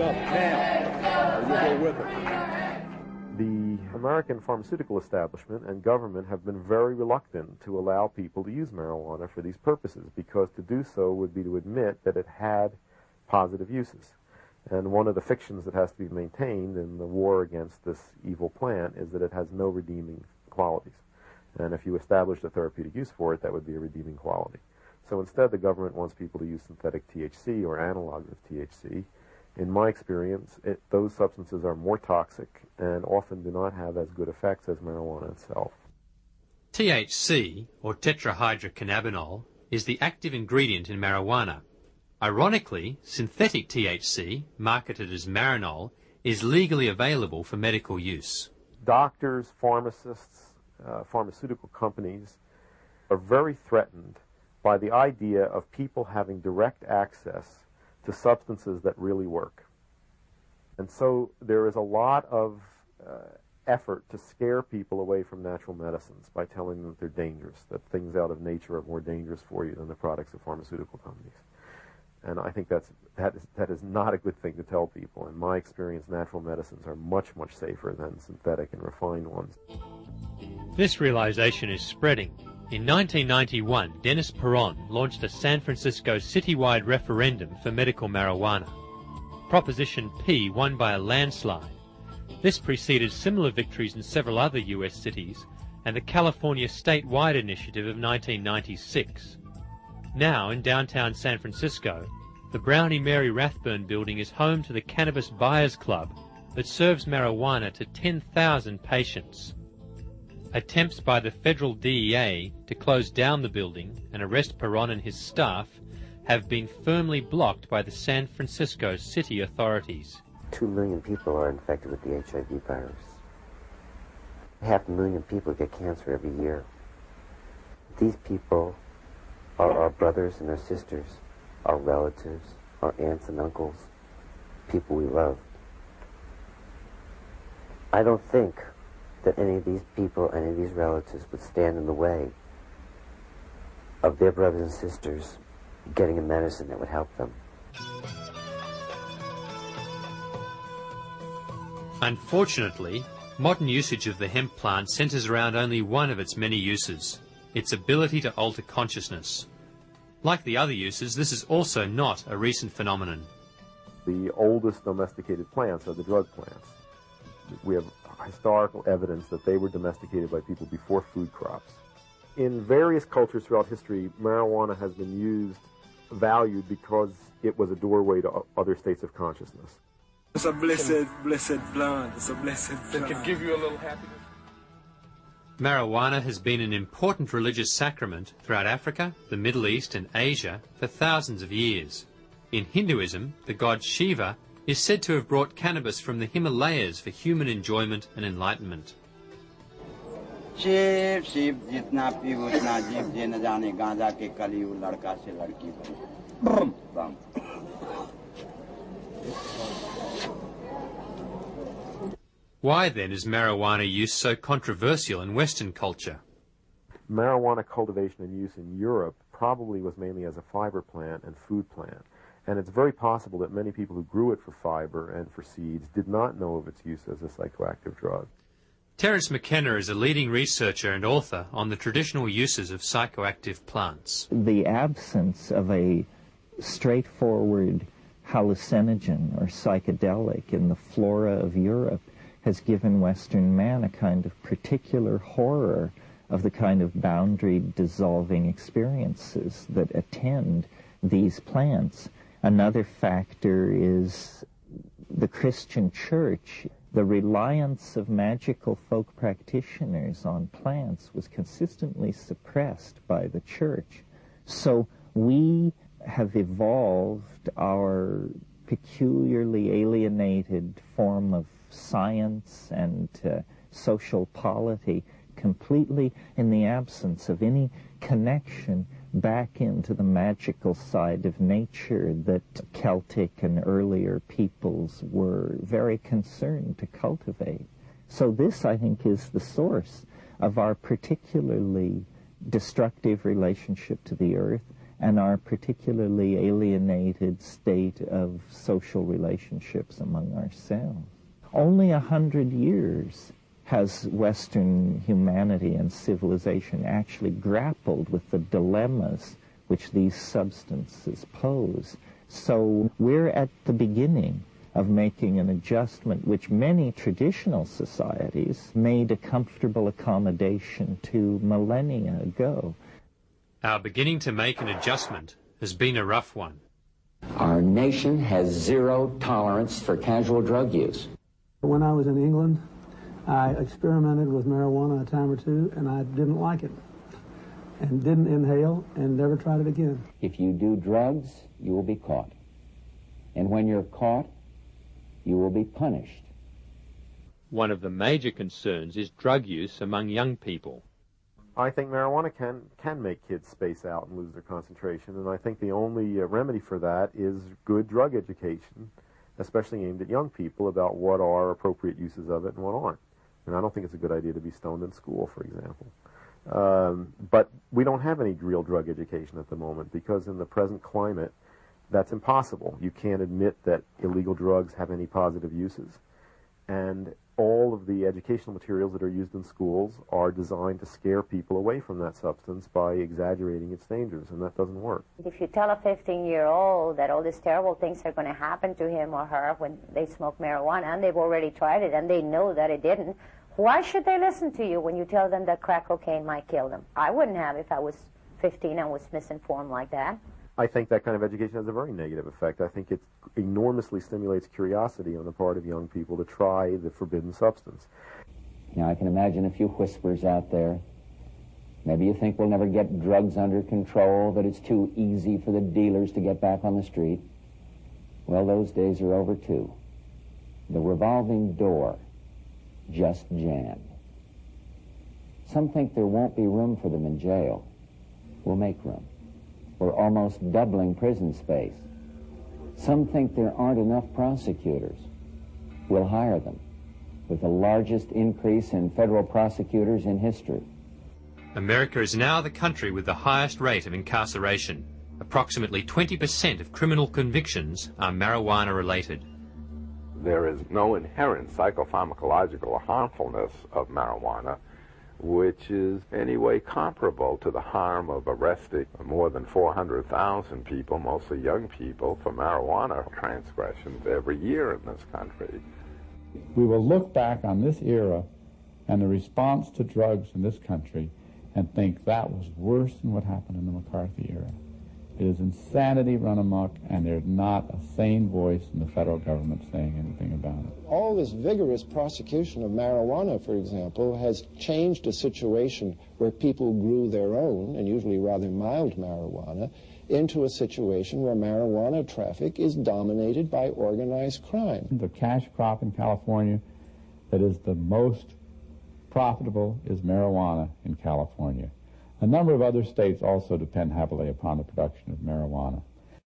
up now. We'll go with it. The American pharmaceutical establishment and government have been very reluctant to allow people to use marijuana for these purposes, because to do so would be to admit that it had positive uses. And one of the fictions that has to be maintained in the war against this evil plant is that it has no redeeming qualities. And if you established a therapeutic use for it, that would be a redeeming quality. So instead, the government wants people to use synthetic THC or analogs of THC. In my experience, those substances are more toxic and often do not have as good effects as marijuana itself. THC, or tetrahydrocannabinol, is the active ingredient in marijuana. Ironically, synthetic THC, marketed as Marinol, is legally available for medical use. Doctors, pharmacists, pharmaceutical companies are very threatened by the idea of people having direct access to substances that really work. And so there is a lot of effort to scare people away from natural medicines by telling them that they're dangerous, that things out of nature are more dangerous for you than the products of pharmaceutical companies. And I think that is not a good thing to tell people. In my experience, natural medicines are much, much safer than synthetic and refined ones. This realization is spreading. In 1991, Dennis Peron launched a San Francisco citywide referendum for medical marijuana. Proposition P won by a landslide. This preceded similar victories in several other U.S. cities and the California statewide initiative of 1996. Now, in downtown San Francisco, the Brownie Mary Rathburn building is home to the Cannabis Buyers Club that serves marijuana to 10,000 patients. Attempts by the federal DEA to close down the building and arrest Peron and his staff have been firmly blocked by the San Francisco city authorities. 2 million people are infected with the HIV virus. 500,000 people get cancer every year. These people are our brothers and our sisters, our relatives, our aunts and uncles, people we love. I don't think that any of these people, any of these relatives would stand in the way of their brothers and sisters getting a medicine that would help them. Unfortunately, modern usage of the hemp plant centers around only one of its many uses, its ability to alter consciousness. Like the other uses, this is also not a recent phenomenon. The oldest domesticated plants are the drug plants. We have historical evidence that they were domesticated by people before food crops. In various cultures throughout history, marijuana has been valued because it was a doorway to other states of consciousness. It's a blessed plant. It's a blessed plant. It can give you a little happiness. Marijuana has been an important religious sacrament throughout Africa, the Middle East and Asia for thousands of years. In Hinduism, the god Shiva is said to have brought cannabis from the Himalayas for human enjoyment and enlightenment. Shiv Shiv जितना P उतना जीव जे न जाने गांजा के कलियुग लड़का से लड़की बम बम. Why then is marijuana use so controversial in Western culture? Marijuana cultivation and use in Europe probably was mainly as a fiber plant and food plant. And it's very possible that many people who grew it for fiber and for seeds did not know of its use as a psychoactive drug. Terence McKenna is a leading researcher and author on the traditional uses of psychoactive plants. The absence of a straightforward hallucinogen or psychedelic in the flora of Europe has given Western man a kind of particular horror of the kind of boundary-dissolving experiences that attend these plants. Another factor is the Christian church. The reliance of magical folk practitioners on plants was consistently suppressed by the church. So we have evolved our peculiarly alienated form of science and social polity completely in the absence of any connection back into the magical side of nature that Celtic and earlier peoples were very concerned to cultivate. So this, I think, is the source of our particularly destructive relationship to the earth and our particularly alienated state of social relationships among ourselves. Only 100 years has Western humanity and civilization actually grappled with the dilemmas which these substances pose. So we're at the beginning of making an adjustment which many traditional societies made a comfortable accommodation to millennia ago. Our beginning to make an adjustment has been a rough one. Our nation has zero tolerance for casual drug use. When I was in England, I experimented with marijuana a time or two, and I didn't like it, and didn't inhale, and never tried it again. If you do drugs, you will be caught. And when you're caught, you will be punished. One of the major concerns is drug use among young people. I think marijuana can make kids space out and lose their concentration, and I think the only remedy for that is good drug education, especially aimed at young people, about what are appropriate uses of it and what aren't. And I don't think it's a good idea to be stoned in school, for example. But we don't have any real drug education at the moment, because in the present climate, that's impossible. You can't admit that illegal drugs have any positive uses. And all of the educational materials that are used in schools are designed to scare people away from that substance by exaggerating its dangers, and that doesn't work. If you tell a 15-year-old that all these terrible things are going to happen to him or her when they smoke marijuana, and they've already tried it and they know that it didn't, why should they listen to you when you tell them that crack cocaine might kill them? I wouldn't have if I was 15 and was misinformed like that. I think that kind of education has a very negative effect. I think it enormously stimulates curiosity on the part of young people to try the forbidden substance. Now, I can imagine a few whispers out there. Maybe you think we'll never get drugs under control, that it's too easy for the dealers to get back on the street. Well, those days are over, too. The revolving door just jammed. Some think there won't be room for them in jail. We'll make room. We're almost doubling prison space. Some think there aren't enough prosecutors. We'll hire them, with the largest increase in federal prosecutors in history. America is now the country with the highest rate of incarceration. Approximately 20% of criminal convictions are marijuana-related. There is no inherent psychopharmacological harmfulness of marijuana, which is anyway comparable to the harm of arresting more than 400,000 people, mostly young people, for marijuana transgressions every year in this country. We will look back on this era and the response to drugs in this country and think that was worse than what happened in the McCarthy era. It is insanity run amok, and there's not a sane voice in the federal government saying anything about it. All this vigorous prosecution of marijuana, for example, has changed a situation where people grew their own, and usually rather mild marijuana, into a situation where marijuana traffic is dominated by organized crime. The cash crop in California that is the most profitable is marijuana in California. A number of other states also depend heavily upon the production of marijuana.